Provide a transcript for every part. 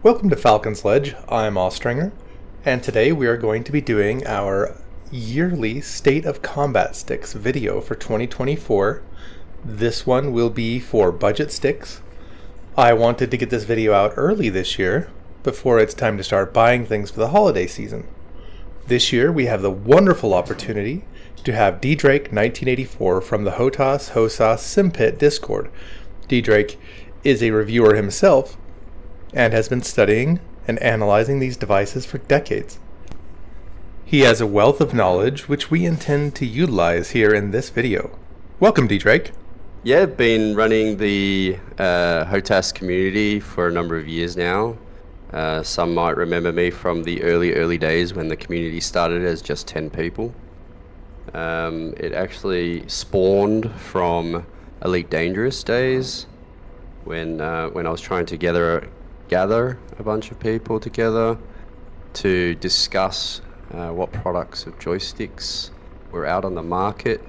Welcome to Falcons Ledge. I'm Austringer, and today we are going to be doing our yearly State of Combat Sticks video for 2024. This one will be for budget sticks. I wanted to get this video out early this year, before it's time to start buying things for the holiday season. This year we have the wonderful opportunity to have D-Drake 1984 from the HOTAS SIMPIT Discord. D-Drake is a reviewer himself, and has been studying and analyzing these devices for decades. He has a wealth of knowledge which we intend to utilize here in this video. Welcome, D-Drake. Yeah, I've been running the HOTAS community for a number of years now. Some might remember me from the early days when the community started as just 10 people. It actually spawned from Elite Dangerous days when I was trying to gather a bunch of people together to discuss what products of joysticks were out on the market,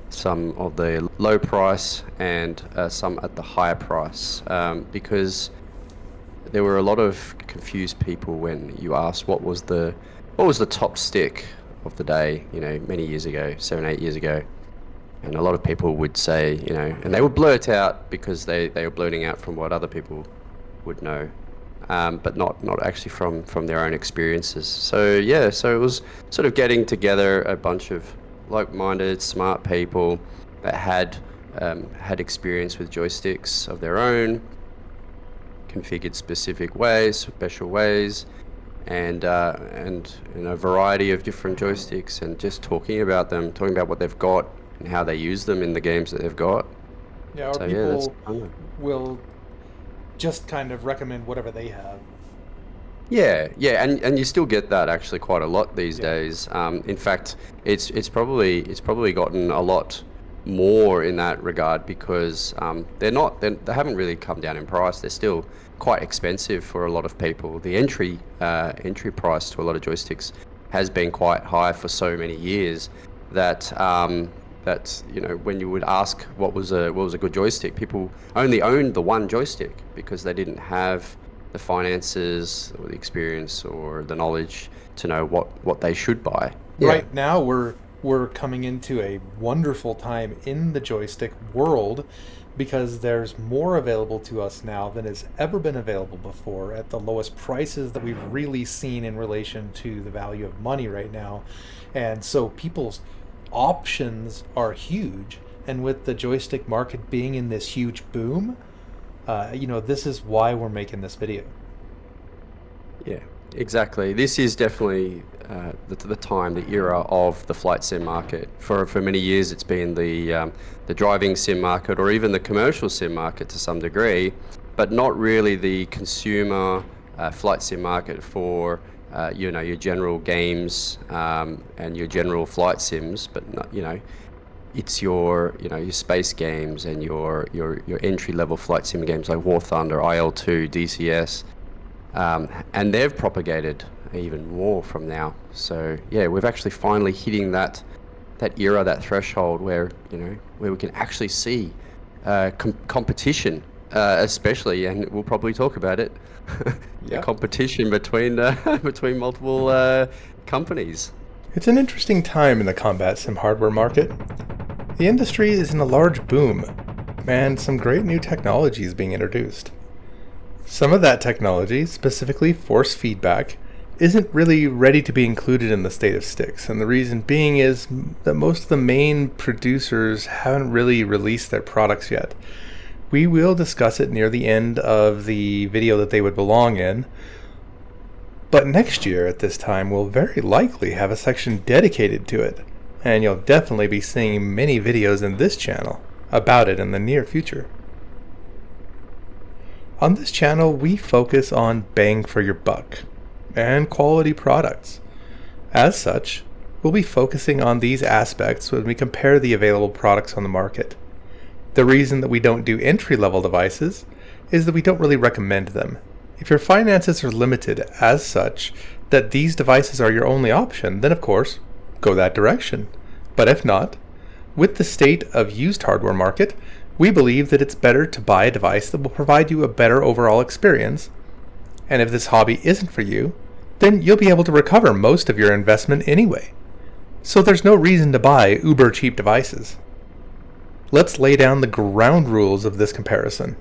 some of the low price and some at the higher price, because there were a lot of confused people when you asked what was the top stick of the day, many years ago, 7-8 years ago. And a lot of people would say, and they would blurt out because they were blurting out from what other people would know, but not actually from their own experiences. So it was sort of getting together a bunch of like-minded, smart people that had experience with joysticks of their own, configured specific ways, special ways, and a variety of different joysticks, and just talking about them, talking about what they've got and how they use them in the games that they've got. Yeah, or people will just kind of recommend whatever they have. Yeah, and you still get that actually quite a lot these days. In fact, it's probably gotten a lot more in that regard because they haven't really come down in price. They're still quite expensive for a lot of people. The entry price to a lot of joysticks has been quite high for so many years that when you would ask what was a good joystick, people only owned the one joystick because they didn't have the finances or the experience or the knowledge to know what they should buy. Right now we're coming into a wonderful time in the joystick world because there's more available to us now than has ever been available before at the lowest prices that we've really seen in relation to the value of money right now. And so people's options are huge, and with the joystick market being in this huge boom, this is why we're making this video. Yeah, exactly. This is definitely the time, the era of the flight sim market. For many years it's been the driving sim market, or even the commercial sim market to some degree, but not really the consumer flight sim market for your general games and your general flight sims, but not, it's your space games and your entry level flight sim games like War Thunder, IL-2, DCS, and they've propagated even more from now. So yeah, we've actually finally hitting that era, that threshold where we can actually see competition, especially, and we'll probably talk about it. The competition between multiple companies. It's an interesting time in the combat sim hardware market. The industry is in a large boom, and some great new technology is being introduced. Some of that technology, specifically force feedback, isn't really ready to be included in the state of sticks, and the reason being is that most of the main producers haven't really released their products yet. We will discuss it near the end of the video that they would belong in, but next year at this time we'll very likely have a section dedicated to it, and you'll definitely be seeing many videos in this channel about it in the near future. On this channel we focus on bang for your buck and quality products. As such, we'll be focusing on these aspects when we compare the available products on the market. The reason that we don't do entry-level devices is that we don't really recommend them. If your finances are limited as such that these devices are your only option, then of course, go that direction. But if not, with the state of used hardware market, we believe that it's better to buy a device that will provide you a better overall experience And if this hobby isn't for you, then you'll be able to recover most of your investment anyway. So there's no reason to buy uber cheap devices. Let's lay down the ground rules of this comparison.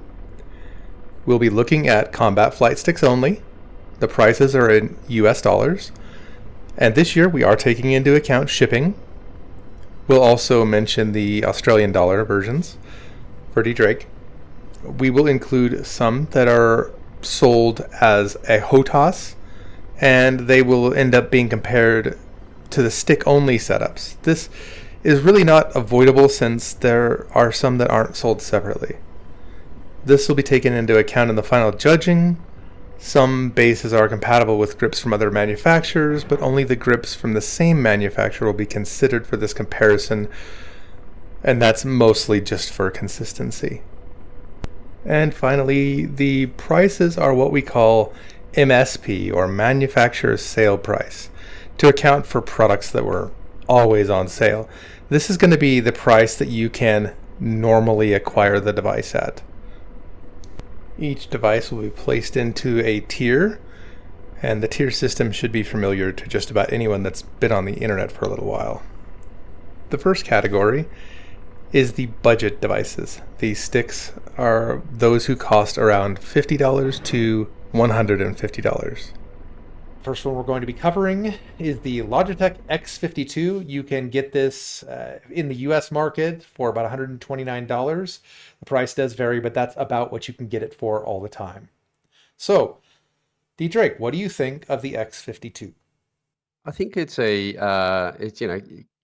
We'll be looking at combat flight sticks only. The prices are in US dollars. And this year we are taking into account shipping. We'll also mention the Australian dollar versions for D-Drake. We will include some that are sold as a HOTAS, and they will end up being compared to the stick-only setups. This is really not avoidable since there are some that aren't sold separately. This will be taken into account in the final judging. Some bases are compatible with grips from other manufacturers, but only the grips from the same manufacturer will be considered for this comparison, and that's mostly just for consistency. And finally, the prices are what we call MSP, or manufacturer's sale price, to account for products that were always on sale. This is going to be the price that you can normally acquire the device at. Each device will be placed into a tier, and the tier system should be familiar to just about anyone that's been on the internet for a little while. The first category is the budget devices. These sticks are those who cost around $50 to $150. First one we're going to be covering is the Logitech X52. You can get this in the US market for about $129. The price does vary, but that's about what you can get it for all the time. So, D. Drake, what do you think of the X52? I think it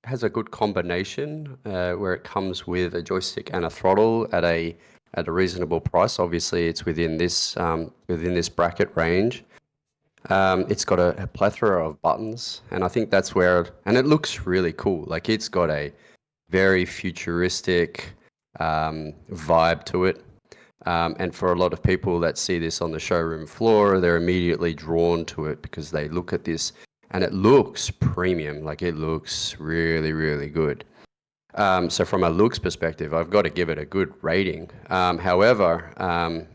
has a good combination where it comes with a joystick and a throttle at a reasonable price. Obviously, it's within this bracket range. It's got a plethora of buttons, and I think that's where, and it looks really cool. Like, it's got a very futuristic vibe to it. And for a lot of people that see this on the showroom floor, they're immediately drawn to it because they look at this and it looks premium. Like, it looks really, really good. So from a looks perspective, I've got to give it a good rating. However,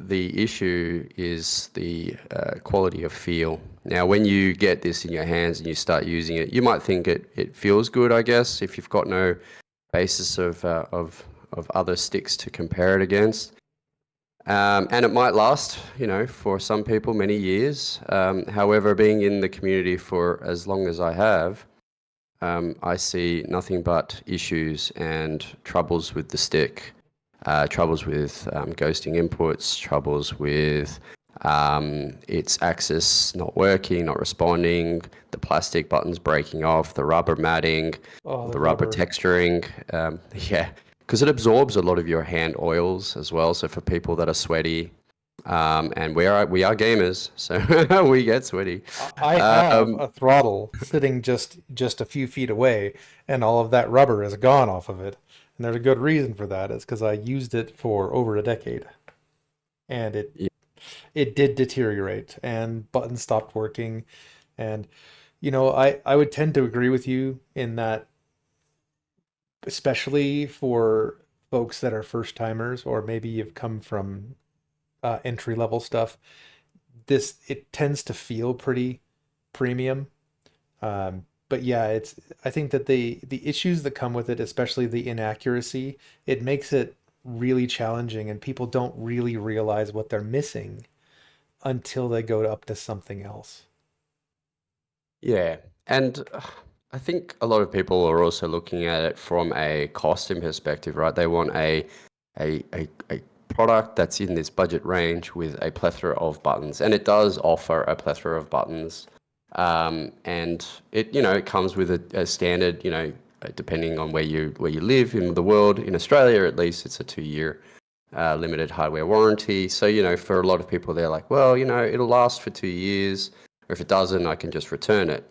the issue is the quality of feel. Now, when you get this in your hands and you start using it, you might think it feels good, I guess, if you've got no basis of other sticks to compare it against. And it might last, for some people many years. However, being in the community for as long as I have, I see nothing but issues and troubles with the stick. Troubles with ghosting inputs, troubles with its axis not working, not responding, the plastic buttons breaking off, the rubber matting, the rubber texturing. Because it absorbs a lot of your hand oils as well. So for people that are sweaty, and we are gamers, so we get sweaty. I have a throttle sitting just a few feet away, and all of that rubber is gone off of it. And there's a good reason for that. It's because I used it for over a decade, and it did deteriorate, and buttons stopped working. And I would tend to agree with you in that, especially for folks that are first timers, or maybe you've come from entry level stuff, it tends to feel pretty premium. But yeah, I think that the issues that come with it, especially the inaccuracy, it makes it really challenging, and people don't really realize what they're missing until they go up to something else. Yeah, and I think a lot of people are also looking at it from a costing perspective, right? They want a product that's in this budget range with a plethora of buttons, and it does offer a plethora of buttons. And it comes with a standard, depending on where you live in the world. In Australia, at least, it's a 2-year limited hardware warranty. So, for a lot of people, they're like, well, it'll last for 2 years, or if it doesn't, I can just return it.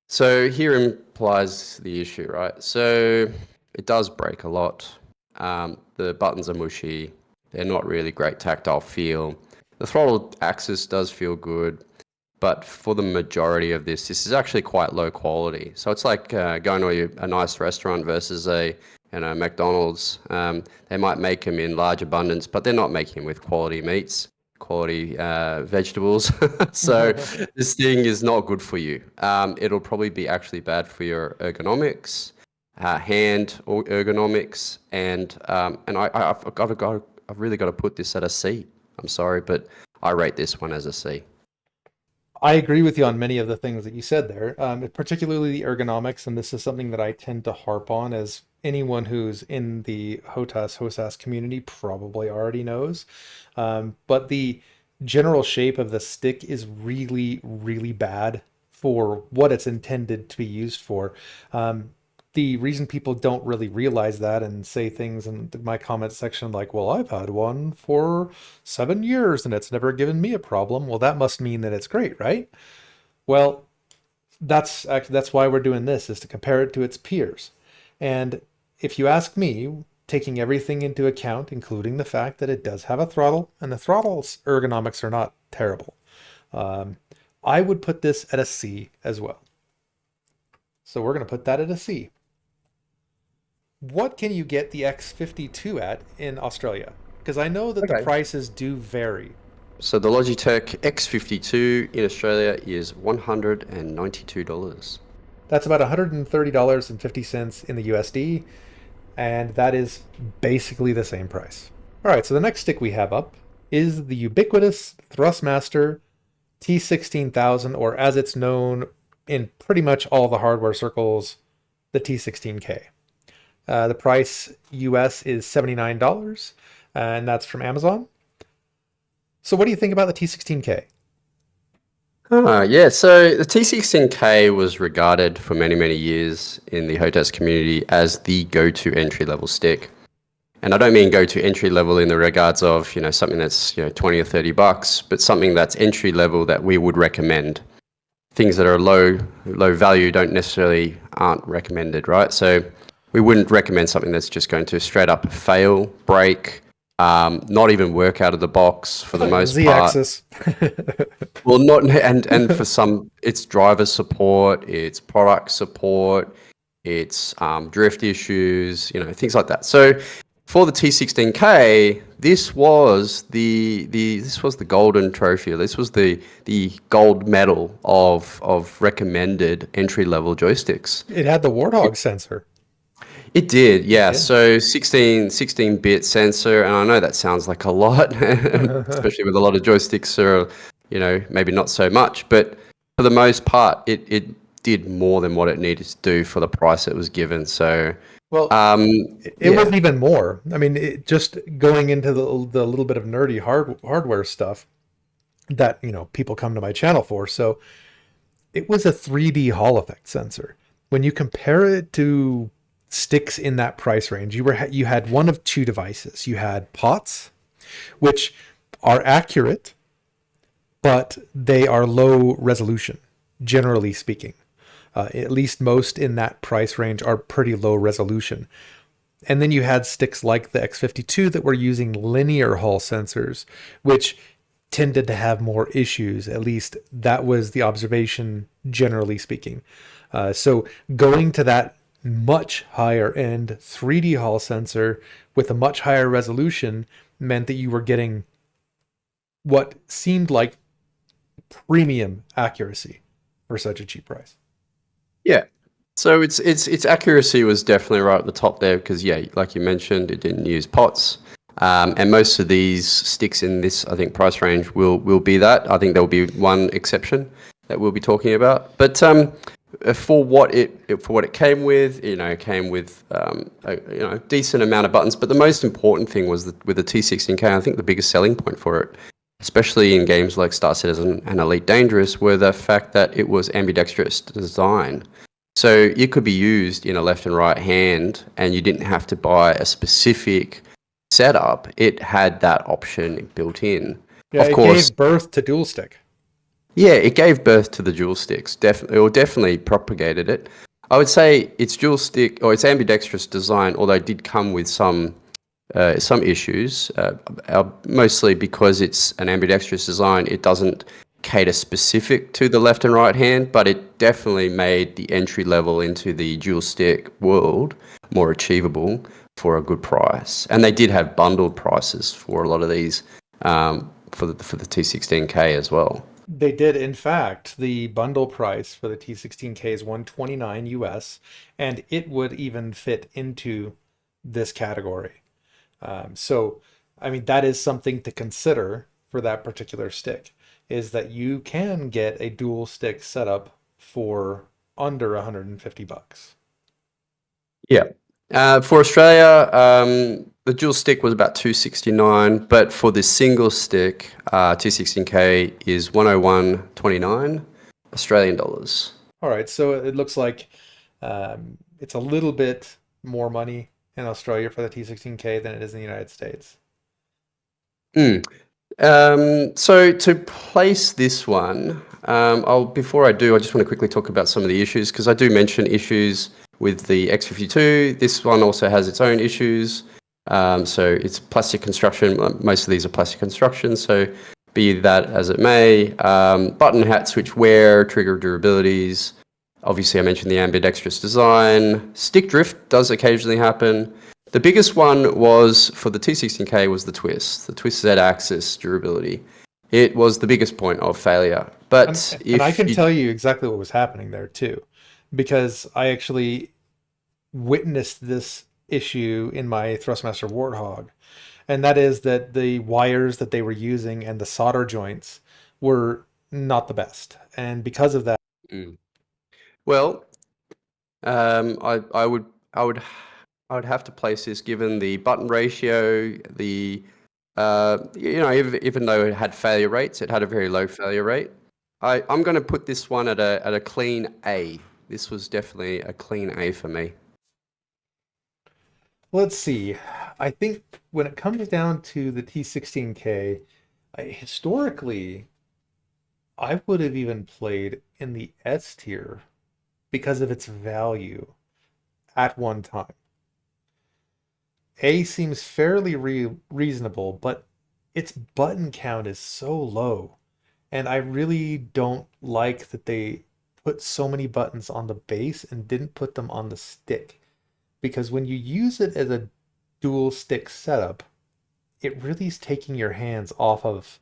So here implies the issue, right? So it does break a lot. The buttons are mushy. They're not really great tactile feel. The throttle axis does feel good. But for the majority of this is actually quite low quality. So it's like going to a nice restaurant versus a McDonald's. They might make them in large abundance, but they're not making them with quality meats. quality vegetables. So this thing is not good for you. It'll probably be actually bad for your ergonomics, hand or ergonomics, and I've really got to put this at a C. I'm sorry, but I rate this one as a C. I agree with you on many of the things that you said there, particularly the ergonomics, and this is something that I tend to harp on, as anyone who's in the HOSAS community probably already knows. But the general shape of the stick is really, really bad for what it's intended to be used for. The reason people don't really realize that and say things in my comment section like, well, I've had one for 7 years and it's never given me a problem. Well, that must mean that it's great, right? Well, that's why we're doing this, is to compare it to its peers. And if you ask me, taking everything into account, including the fact that it does have a throttle, and the throttle's ergonomics are not terrible, I would put this at a C as well. So we're going to put that at a C. What can you get the X52 at in Australia? Because I know that the prices do vary. So the Logitech X52 in Australia is $192. That's about $130.50 in the USD, and that is basically the same price. All right, so the next stick we have up is the ubiquitous Thrustmaster T16k, or as it's known in pretty much all the hardware circles, the T16k. The price US is $79, and that's from Amazon. So what do you think about the T16k? Yeah, so the T16k was regarded for many, many years in the HOTAS community as the go-to entry-level stick. And I don't mean go-to entry-level in the regards of, something that's, 20 or 30 bucks, but something that's entry-level that we would recommend. Things that are low value aren't recommended, right? So we wouldn't recommend something that's just going to straight up fail, break, not even work out of the box for the most part. Z-axis. Well, not and for some, it's driver support, it's product support, it's drift issues, things like that. So for the T16k, this was the golden trophy. This was the gold medal of recommended entry level joysticks. It had the Warthog sensor. It did, yeah. So 16-bit sensor, and I know that sounds like a lot, especially with a lot of joysticks are, maybe not so much, but for the most part, it did more than what it needed to do for the price it was given. So, well, it was even more. I mean, just going into the little bit of nerdy hardware stuff that, people come to my channel for. So it was a 3D Hall effect sensor. When you compare it to sticks in that price range, you had one of two devices. You had POTS, which are accurate, but they are low resolution, generally speaking. At least most in that price range are pretty low resolution. And then you had sticks like the X52 that were using linear Hall sensors, which tended to have more issues. At least that was the observation, generally speaking. So going to that much higher end 3D Hall sensor with a much higher resolution meant that you were getting what seemed like premium accuracy for such a cheap price. Yeah. So its accuracy was definitely right at the top there because, like you mentioned, it didn't use POTS. And most of these sticks in this, I think, price range will be that. I think there will be one exception that we'll be talking about. But for what it came with, it came with a decent amount of buttons. But the most important thing was that with the T16k, I think the biggest selling point for it, especially in games like Star Citizen and Elite Dangerous, were the fact that it was ambidextrous design. So it could be used in a left and right hand, and you didn't have to buy a specific setup. It had that option built in. Yeah, of course, gave birth to dual stick. Yeah, it gave birth to the dual sticks. Definitely propagated it. I would say it's dual stick or it's ambidextrous design, although it did come with some issues. Mostly because it's an ambidextrous design, it doesn't cater specific to the left and right hand, but it definitely made the entry level into the dual stick world more achievable for a good price. And they did have bundled prices for a lot of these for the T16k as well. They did, in fact. The bundle price for the T16K is $129 US, and it would even fit into this category. So, I mean, that is something to consider for that particular stick, is that you can get a dual stick setup for under 150 bucks. Yeah. For Australia, the dual stick was about 269, but for the single stick, T16K is 101.29 Australian dollars. All right, so it looks like it's a little bit more money in Australia for the T16K than it is in the United States. So to place this one, before I do, I just want to quickly talk about some of the issues, because I do mention issues with the X52. This one also has its own issues. So it's plastic construction. Most of these are plastic construction. So be that as it may, button, hat, switch wear, trigger durabilities. Obviously, I mentioned the ambidextrous design. Stick drift does occasionally happen. The biggest one was for the T16K was the twist Z-axis durability. It was the biggest point of failure. But and I can tell you exactly what was happening there too, because I actually witnessed this issue in my Thrustmaster Warthog, and that is that the wires that they were using and the solder joints were not the best, and because of that. Well, I would have to place this, given the button ratio, the even though it had failure rates, it had a very low failure rate. I'm going to put this one at a clean A. This was definitely a clean A for me. Let's see. I think when it comes down to the T16K, historically, I would have even played in the S tier because of its value at one time. A seems fairly reasonable, but its button count is so low. And I really don't like that they put so many buttons on the base and didn't put them on the stick. Because when you use it as a dual stick setup, it really is taking your hands off of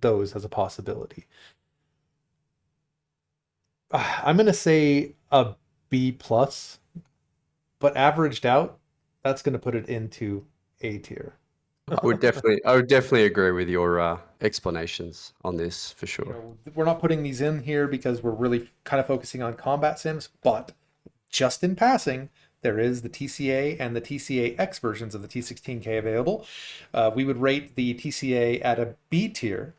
those as a possibility. I'm going to say a B plus, but averaged out, that's going to put it into A tier. I would definitely agree with your explanations on this for sure. We're not putting these in here because we're really kind of focusing on combat sims, but just in passing, there is the TCA and the TCA X versions of the T16K available. We would rate the TCA at a B tier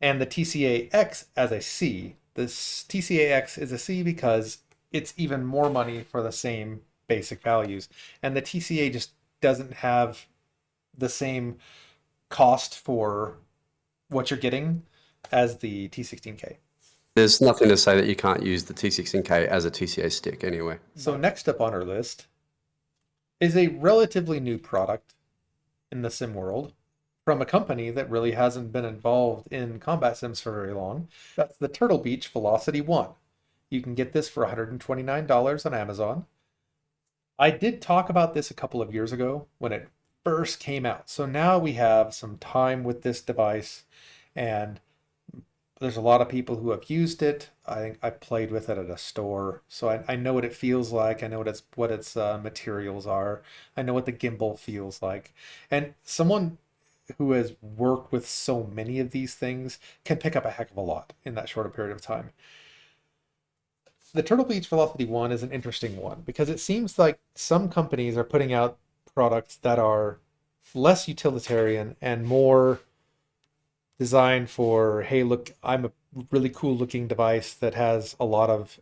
and the TCA X as a C. This TCA X is a C because it's even more money for the same basic values. And the TCA just doesn't have the same cost for what you're getting as the T16K. There's nothing to say that you can't use the T16K as a TCA stick anyway. So next up on our list is a relatively new product in the sim world from a company that really hasn't been involved in combat sims for very long. That's the Beach VelocityOne. You can get this for $129 on Amazon. I did talk about this a couple of years ago when it first came out. So now we have some time with this device, and there's a lot of people who have used it. I think I played with it at a store, so I know what it feels like. I know what its materials are. I know what the gimbal feels like. And someone who has worked with so many of these things can pick up a heck of a lot in that short a period of time. The Beach VelocityOne is an interesting one because it seems like some companies are putting out products that are less utilitarian and more designed for, hey, look, I'm a really cool looking device that has a lot of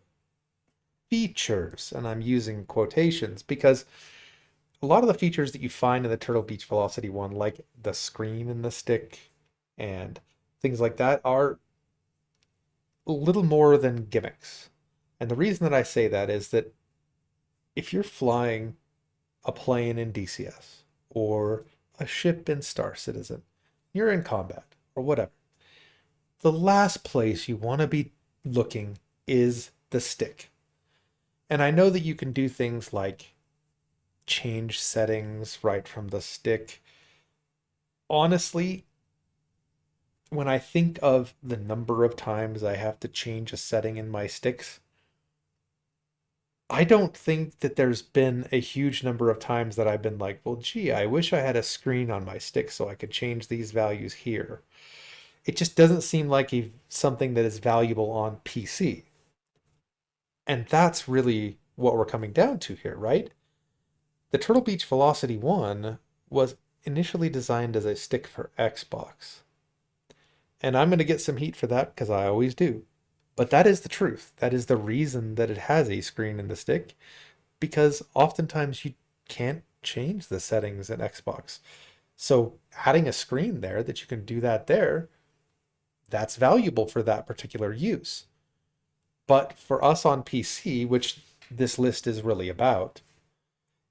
features, and I'm using quotations because a lot of the features that you find in the Beach VelocityOne, like the screen and the stick and things like that, are a little more than gimmicks. And the reason that I say that is that if you're flying a plane in DCS or a ship in Star Citizen, you're in combat or whatever, the last place you want to be looking is the stick. And I know that you can do things like change settings right from the stick. Honestly, when I think of the number of times I have to change a setting in my sticks, I don't think that there's been a huge number of times that I've been like, well, gee, I wish I had a screen on my stick so I could change these values here. It just doesn't seem like something that is valuable on PC. And that's really what we're coming down to here, right? The Turtle Beach VelocityOne was initially designed as a stick for Xbox. And I'm going to get some heat for that because I always do. But that is the truth. That is the reason that it has a screen in the stick, because oftentimes you can't change the settings in Xbox. So adding a screen there that you can do that there, that's valuable for that particular use. But for us on PC, which this list is really about,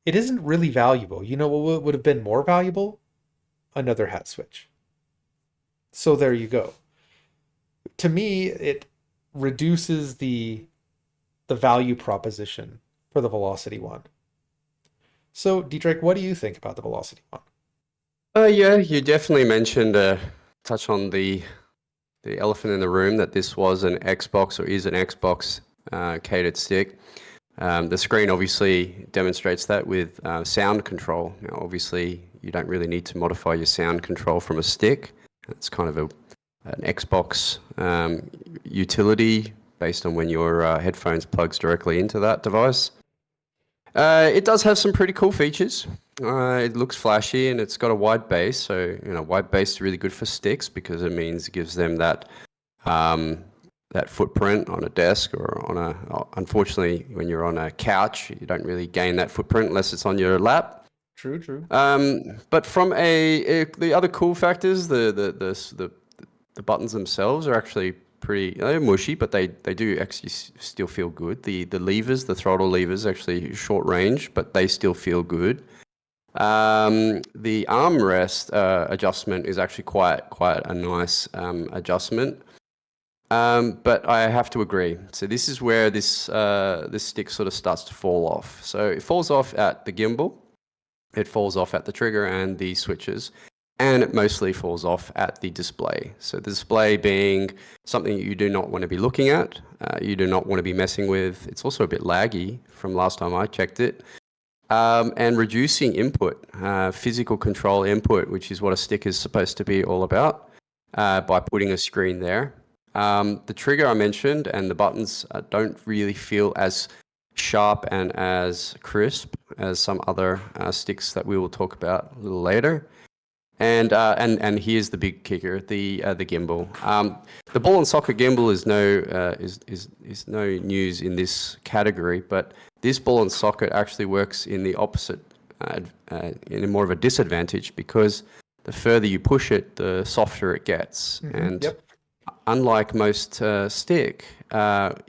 it isn't really valuable. You know what would have been more valuable? Another hat switch. So there you go. To me, it reduces the value proposition for the VelocityOne. So, Dietrich, what do you think about the VelocityOne? Yeah, you definitely mentioned, touch on the elephant in the room, that this was an Xbox, or is an Xbox catered stick. The screen obviously demonstrates that with sound control. Now, obviously, you don't really need to modify your sound control from a stick. It's kind of an Xbox utility based on when your headphones plugs directly into that device. It does have some pretty cool features. It looks flashy and it's got a wide base. So, wide base is really good for sticks because it means it gives them that that footprint on a desk or on unfortunately, when you're on a couch, you don't really gain that footprint unless it's on your lap. True. But from the other cool factors, the buttons themselves are actually they're mushy, but they do actually still feel good. The levers, the throttle levers, actually short range, but they still feel good. The armrest adjustment is actually quite a nice adjustment. But I have to agree. So this is where this stick sort of starts to fall off. So it falls off at the gimbal, it falls off at the trigger and the switches, and it mostly falls off at the display. So the display being something you do not want to be looking at, you do not want to be messing with. It's also a bit laggy from last time I checked it. And reducing input, physical control input, which is what a stick is supposed to be all about, by putting a screen there. The trigger I mentioned and the buttons don't really feel as sharp and as crisp as some other sticks that we will talk about a little later. And here's the big kicker: the gimbal. The ball and socket gimbal is no news in this category, but this ball and socket actually works in the opposite, in more of a disadvantage, because the further you push it, the softer it gets. Mm-hmm. And unlike most stick,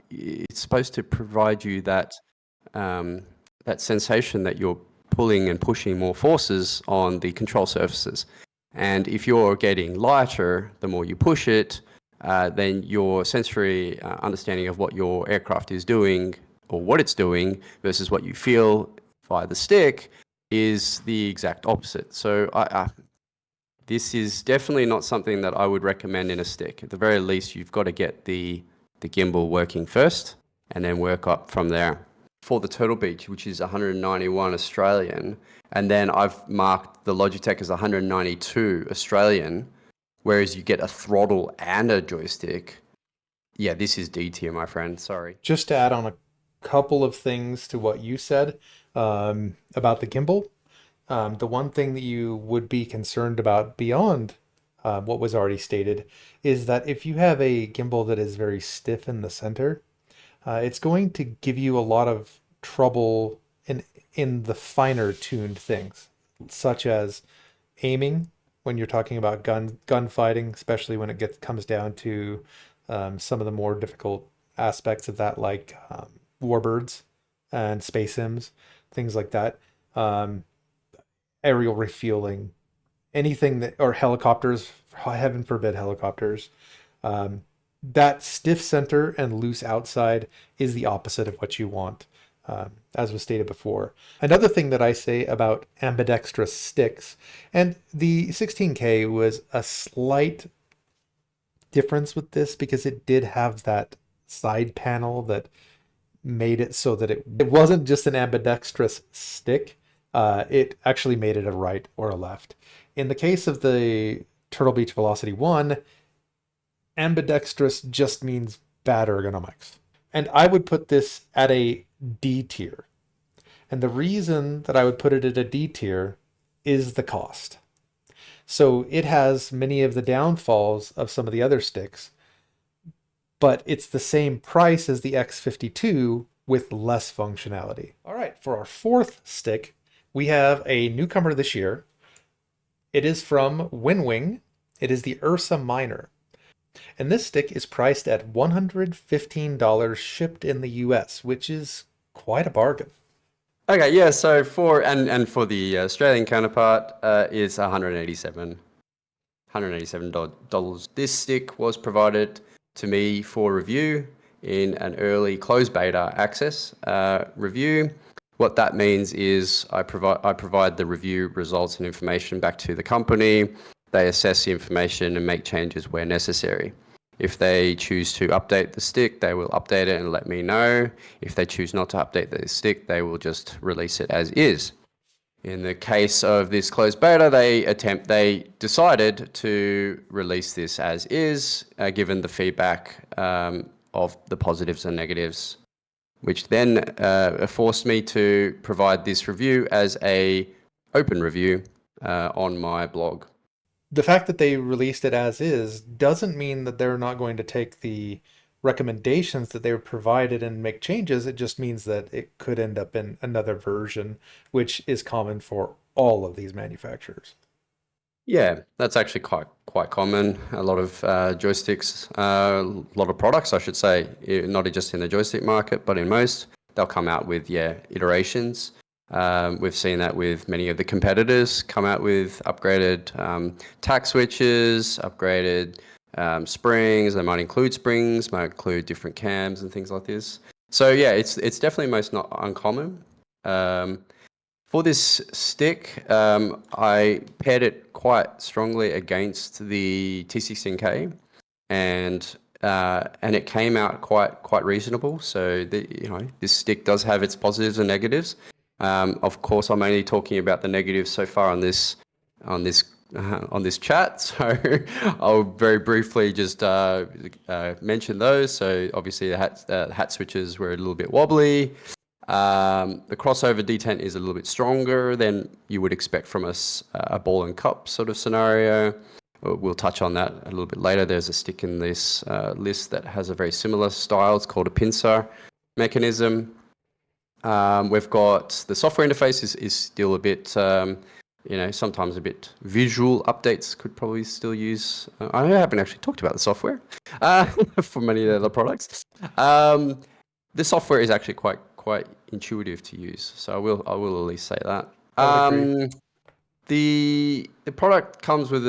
it's supposed to provide you that sensation that you're pulling and pushing more forces on the control surfaces. And if you're getting lighter, the more you push it, then your sensory understanding of what your aircraft is doing or what it's doing versus what you feel via the stick is the exact opposite. So this is definitely not something that I would recommend in a stick. At the very least, you've got to get the gimbal working first and then work up from there. For the Turtle Beach, which is 191 Australian, and then I've marked the Logitech as 192 Australian, whereas you get a throttle and a joystick. Yeah, this is D tier, my friend. Sorry. Just to add on a couple of things to what you said about the gimbal. The one thing that you would be concerned about beyond what was already stated is that if you have a gimbal that is very stiff in the center, it's going to give you a lot of trouble in the finer tuned things, such as aiming when you're talking about gunfighting, especially when it comes down to some of the more difficult aspects of that, like warbirds and space sims, things like that. Aerial refueling, anything that, or helicopters, heaven forbid helicopters. That stiff center and loose outside is the opposite of what you want, as was stated before. Another thing that I say about ambidextrous sticks, and the 16K was a slight difference with this because it did have that side panel that made it so that it wasn't just an ambidextrous stick. It actually made it a right or a left. In the case of the Turtle Beach VelocityOne, ambidextrous just means bad ergonomics. And I would put this at a D tier. And the reason that I would put it at a D tier is the cost. So it has many of the downfalls of some of the other sticks, but it's the same price as the X52 with less functionality. All right, for our fourth stick, we have a newcomer this year. It is from WinWing. It is the Ursa Minor. And this stick is priced at $115 shipped in the US, which is quite a bargain. Okay, yeah. So for the Australian counterpart is $187. This stick was provided to me for review in an early closed beta access review. What that means is I provide the review results and information back to the company. They assess the information and make changes where necessary. If they choose to update the stick, they will update it and let me know. If they choose not to update the stick, they will just release it as is. In the case of this closed beta, they decided to release this as is, given the feedback of the positives and negatives, which then forced me to provide this review as a open review on my blog. The fact that they released it as is doesn't mean that they're not going to take the recommendations that they were provided and make changes. It just means that it could end up in another version, which is common for all of these manufacturers. Yeah, that's actually quite common. A lot of joysticks, a lot of products, I should say, not just in the joystick market, but in most, they'll come out with iterations. We've seen that with many of the competitors come out with upgraded tack switches, upgraded springs. They might include springs, might include different cams and things like this. So yeah, it's definitely most not uncommon. For this stick, I paired it quite strongly against the T16k, and it came out quite reasonable. So this stick does have its positives and negatives. Of course, I'm only talking about the negatives so far on this chat. So I'll very briefly just mention those. So obviously the hat switches were a little bit wobbly. The crossover detent is a little bit stronger than you would expect from a ball and cup sort of scenario. We'll touch on that a little bit later. There's a stick in this list that has a very similar style. It's called a pincer mechanism. We've got the software interface is still a bit, sometimes a bit visual. Updates could probably still use. I haven't actually talked about the software for many of the other products. The software is actually quite intuitive to use, so I will at least say that. The product comes with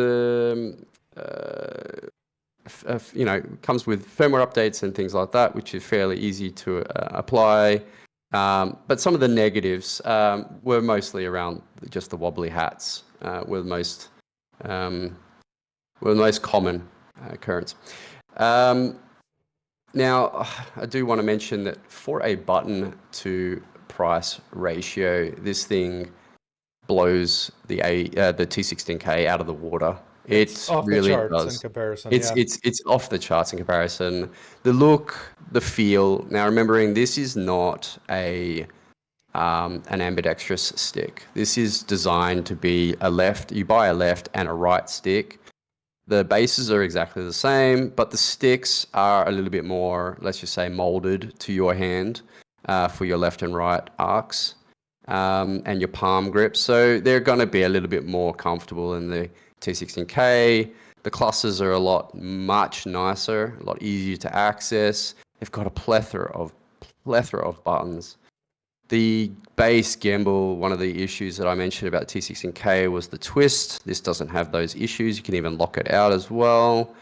comes with firmware updates and things like that, which is fairly easy to apply. But some of the negatives were mostly around just the wobbly hats, were the most common occurrence. Now, I do want to mention that for a button to price ratio, this thing blows the T16k out of the water. It's off really the charts in comparison. It's off the charts in comparison. The look, the feel. Now, remembering this is not an ambidextrous stick. This is designed to be a left. You buy a left and a right stick. The bases are exactly the same, but the sticks are a little bit more, let's just say, molded to your hand for your left and right arcs and your palm grip. So they're going to be a little bit more comfortable in the T16k. The clusters are much nicer, a lot easier to access. They've got a plethora of buttons. The base gimbal, one of the issues that I mentioned about T16k was the twist. This doesn't have those issues. You can even lock it out as well.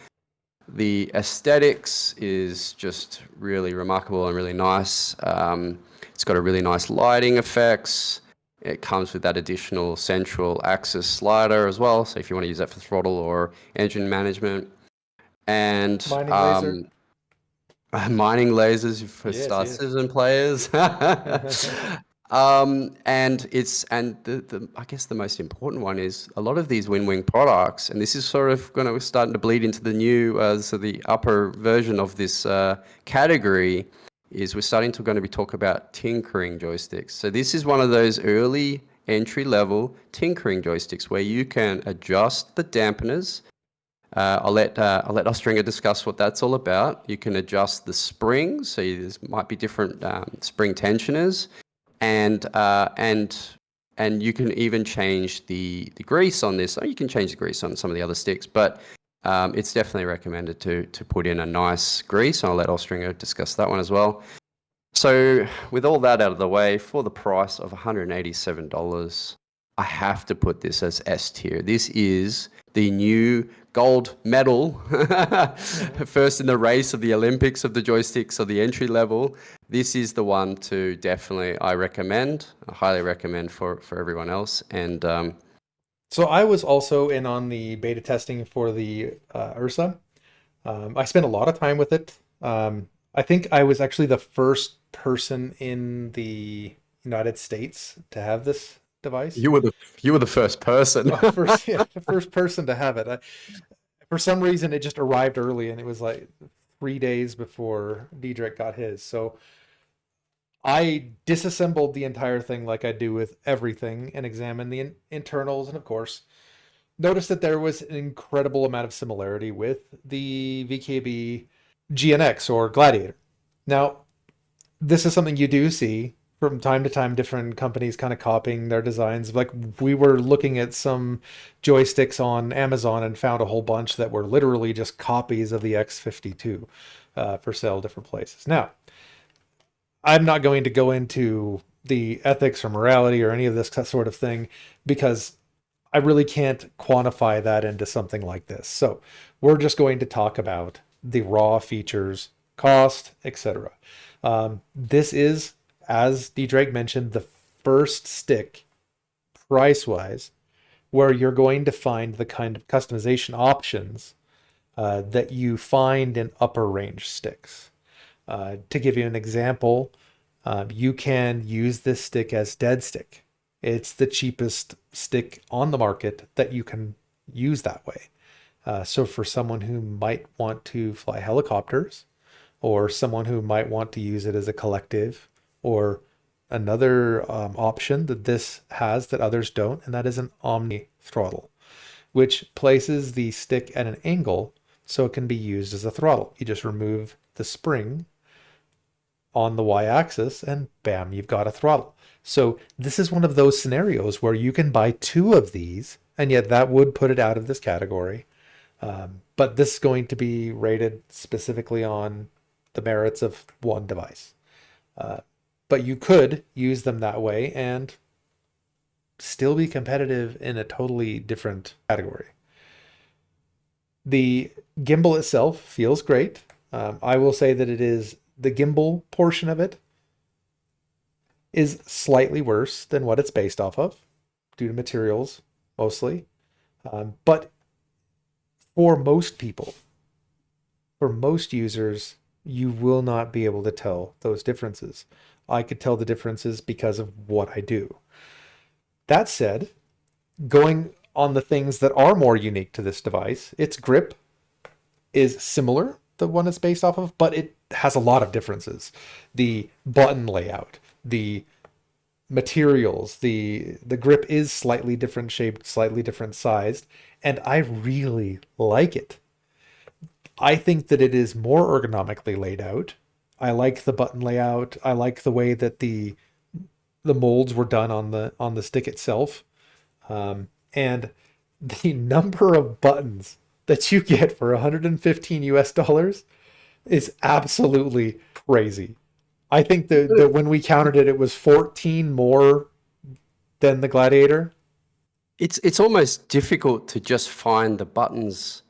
The aesthetics is just really remarkable and really nice. It's got a really nice lighting effects. It comes with that additional central axis slider as well. So if you want to use that for throttle or engine management. and Mining laser. mining lasers for Yes, Star yes. Citizen players. And I guess the most important one is a lot of these WinWing products, and this is sort of going to starting to bleed into the new, so the upper version of this category is we're starting to going to be talk about tinkering joysticks. So this is one of those early entry level tinkering joysticks where you can adjust the dampeners. I'll let Ostringer discuss what that's all about. You can adjust the springs, so there might be different spring tensioners, and you can even change the grease on this. You can change the grease on some of the other sticks, but it's definitely recommended to put in a nice grease. And I'll let Ostringer discuss that one as well. So with all that out of the way, for the price of $187, I have to put this as S tier. This is the new gold medal, first in the race of the Olympics of the joysticks of the entry level. This is the one to definitely, I highly recommend for everyone else. And So I was also in on the beta testing for the Ursa. I spent a lot of time with it. I think I was actually the first person in the United States to have this device. you were the first person. The first person to have it. For some reason, it just arrived early, and it was like 3 days before Diedrich got his. So I disassembled the entire thing like I do with everything and examined the internals, and of course, noticed that there was an incredible amount of similarity with the VKB GNX or Gladiator. Now, this is something you do see from time to time, different companies kind of copying their designs. Like we were looking at some joysticks on Amazon and found a whole bunch that were literally just copies of the X52 for sale different places. Now, I'm not going to go into the ethics or morality or any of this sort of thing because I really can't quantify that into something like this. So we're just going to talk about the raw features, cost, etc. This is, as Diedrich mentioned, the first stick price-wise where you're going to find the kind of customization options that you find in upper range sticks. To give you an example, you can use this stick as dead stick. It's the cheapest stick on the market that you can use that way. So for someone who might want to fly helicopters, or someone who might want to use it as a collective, or another option that this has that others don't, and that is an omni throttle, which places the stick at an angle so it can be used as a throttle. You just remove the spring on the y-axis and bam, you've got a throttle. So this is one of those scenarios where you can buy two of these, and yet that would put it out of this category. But this is going to be rated specifically on the merits of one device. But you could use them that way and still be competitive in a totally different category. The gimbal itself feels great. I will say that it is the gimbal portion of it is slightly worse than what it's based off of due to materials mostly. But for most people, for most users, you will not be able to tell those differences. I could tell the differences because of what I do. That said, going on the things that are more unique to this device, its grip is similar, the one it's based off of, but it has a lot of differences. The button layout, the materials, the grip is slightly different shaped, slightly different sized, and I really like it. I think that it is more ergonomically laid out. I like the button layout. I like the way that the molds were done on the stick itself. And the number of buttons that you get for 115 US dollars is absolutely crazy. I think that when we counted it, it was 14 more than the Gladiator. It's almost difficult to just find the buttons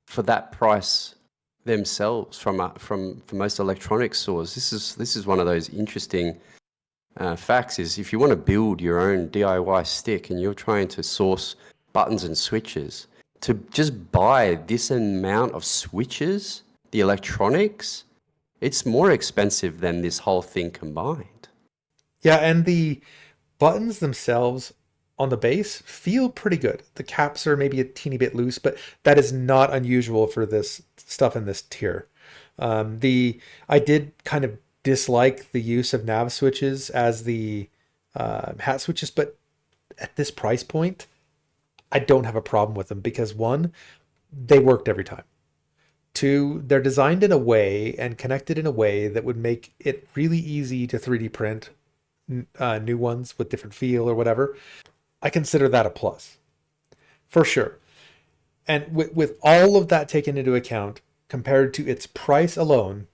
for that price themselves from most electronics stores. This is one of those interesting facts. Is if you want to build your own DIY stick and you're trying to source buttons and switches, to just buy this amount of switches, the electronics, it's more expensive than this whole thing combined. Yeah, and the buttons themselves on the base feel pretty good. The caps are maybe a teeny bit loose, but that is not unusual for this stuff in this tier. I did kind of dislike the use of nav switches as the hat switches, but at this price point, I don't have a problem with them because one, they worked every time. Two, they're designed in a way and connected in a way that would make it really easy to 3D print new ones with different feel or whatever. I consider that a plus for sure. And with all of that taken into account, compared to its price alone,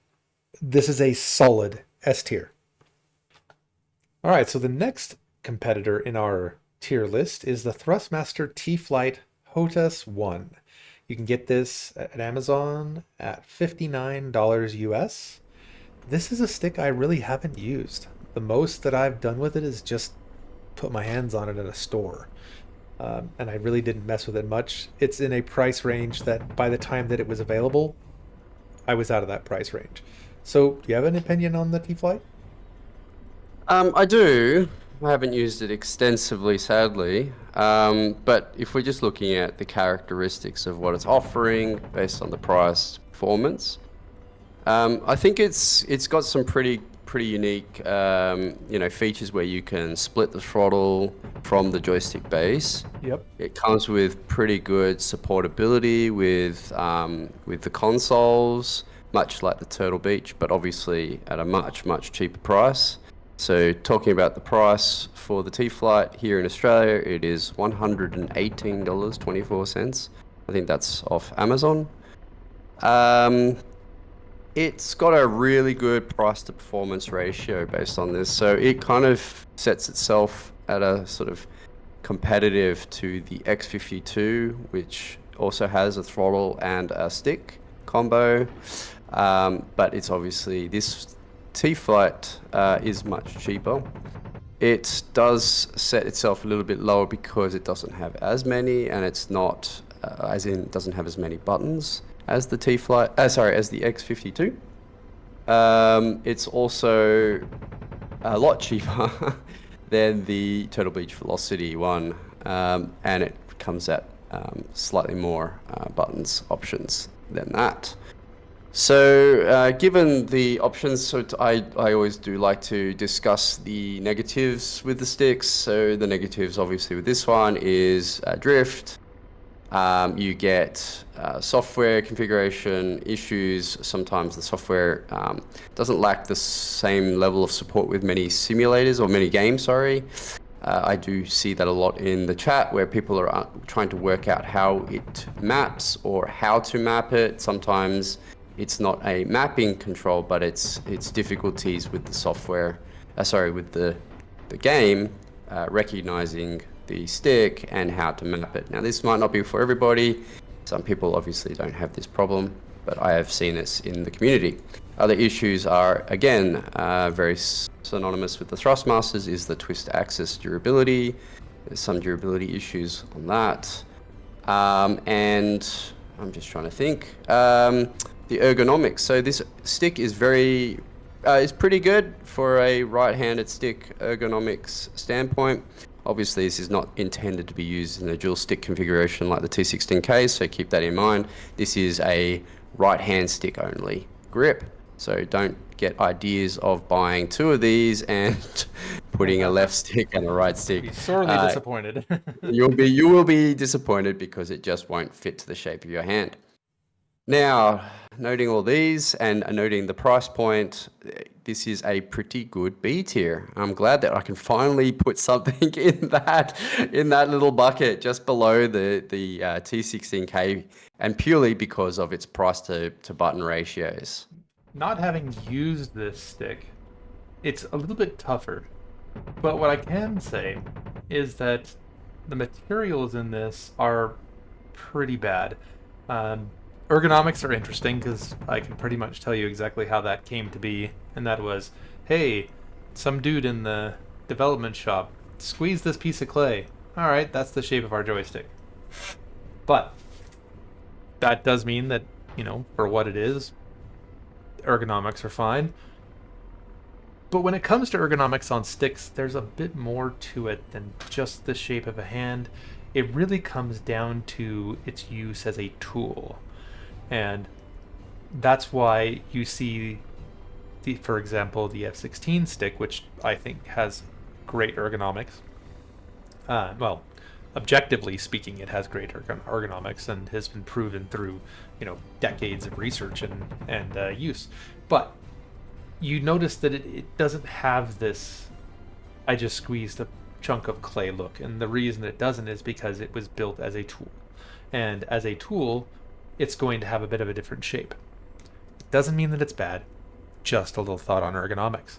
this is a solid S tier. All right, so the next competitor in our tier list is the Thrustmaster T.Flight HOTAS 1. You can get this at Amazon at $59 US. This is a stick I really haven't used. The most that I've done with it is just put my hands on it at a store. And I really didn't mess with it much. It's in a price range that by the time that it was available, I was out of that price range. So, do you have an opinion on the T.Flight? I do. I haven't used it extensively, sadly. But if we're just looking at the characteristics of what it's offering based on the price performance, I think it's got some pretty unique features where you can split the throttle from the joystick base. Yep. It comes with pretty good supportability with the consoles, much like the Turtle Beach, but obviously at a much cheaper price. So talking about the price for the T.Flight here in Australia, it is $118.24. I think that's off Amazon. It's got a really good price to performance ratio based on this. So it kind of sets itself at a sort of competitive to the X52, which also has a throttle and a stick combo. But it's obviously this T.Flight is much cheaper. It does set itself a little bit lower because it doesn't have as many, and it's not, as in, doesn't have as many buttons as the T.Flight, as the X52. It's also a lot cheaper than the Turtle Beach VelocityOne, and it comes at slightly more buttons options than that. So given the options, I always do like to discuss the negatives with the sticks. So the negatives obviously with this one is drift. You get software configuration issues. Sometimes the software doesn't lack the same level of support with many simulators or many games, sorry. I do see that a lot in the chat where people are trying to work out how it maps or how to map it. Sometimes it's not a mapping control, but it's difficulties with the software, with the game, recognizing the stick and how to map it. Now this might not be for everybody. Some people obviously don't have this problem, but I have seen this in the community. Other issues are, again, very synonymous with the Thrustmasters, is the twist axis durability. There's some durability issues on that. And I'm just trying to think. The ergonomics. So this stick is is pretty good for a right-handed stick ergonomics standpoint. Obviously, this is not intended to be used in a dual stick configuration like the T16k, so keep that in mind. This is a right-hand stick only grip. So don't get ideas of buying two of these and putting a left stick and a right stick. Be sorely disappointed. You will be disappointed because it just won't fit to the shape of your hand. Now, noting all these and noting the price point, this is a pretty good B tier. I'm glad that I can finally put something in that little bucket just below the T16k, and purely because of its price to button ratios. Not having used this stick, it's a little bit tougher. But what I can say is that the materials in this are pretty bad. Ergonomics are interesting because I can pretty much tell you exactly how that came to be, and that was, hey, some dude in the development shop squeezed this piece of clay. All right, that's the shape of our joystick. But that does mean that, for what it is, ergonomics are fine. But when it comes to ergonomics on sticks, there's a bit more to it than just the shape of a hand. It really comes down to its use as a tool. And that's why you see, for example, the F16 stick, which I think has great ergonomics. Well, objectively speaking, it has great ergonomics and has been proven through, decades of research and use. But you notice that it doesn't have this, I just squeezed a chunk of clay look. And the reason it doesn't is because it was built as a tool. And as a tool, it's going to have a bit of a different shape. It doesn't mean that it's bad. Just a little thought on ergonomics.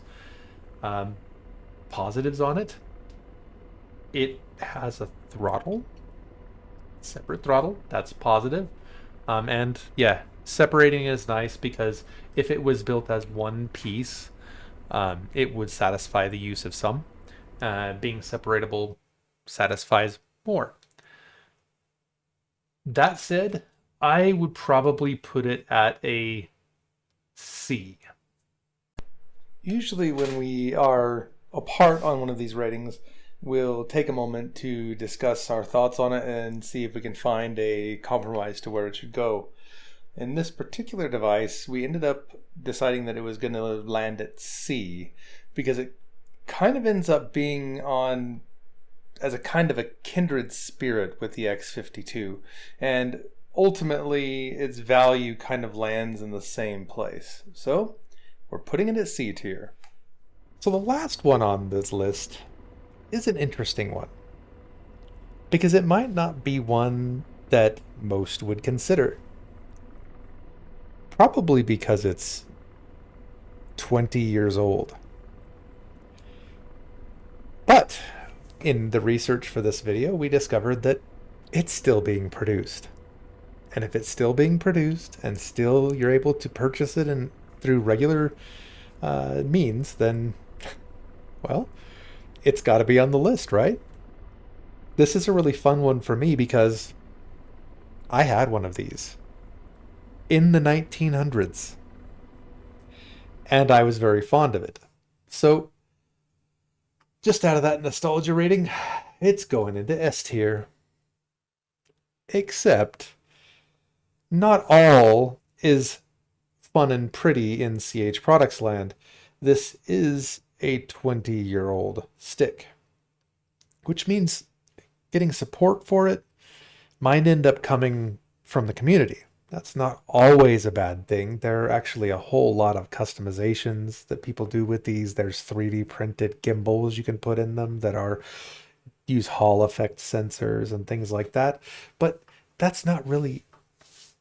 Positives on it. It has a throttle. Separate throttle. That's positive. And yeah, separating is nice because if it was built as one piece, it would satisfy the use of some. Being separatable satisfies more. That said, I would probably put it at a C. Usually when we are apart on one of these ratings, we'll take a moment to discuss our thoughts on it and see if we can find a compromise to where it should go. In this particular device, we ended up deciding that it was going to land at C because it kind of ends up being on as a kind of a kindred spirit with the X52, and ultimately its value kind of lands in the same place. So we're putting it at C tier. So the last one on this list is an interesting one because it might not be one that most would consider. Probably because it's 20 years old. But in the research for this video, we discovered that it's still being produced. And if it's still being produced and still you're able to purchase it and through regular means, then, well, it's got to be on the list, right? This is a really fun one for me because I had one of these in the 1900s. And I was very fond of it. So, just out of that nostalgia rating, it's going into S tier. Except, not all is fun and pretty in CH Products land. This is a 20-year-old stick, which means getting support for it might end up coming from the community. That's not always a bad thing. There are actually a whole lot of customizations that people do with these. There's 3D printed gimbals you can put in them that use Hall effect sensors and things like that. But that's not really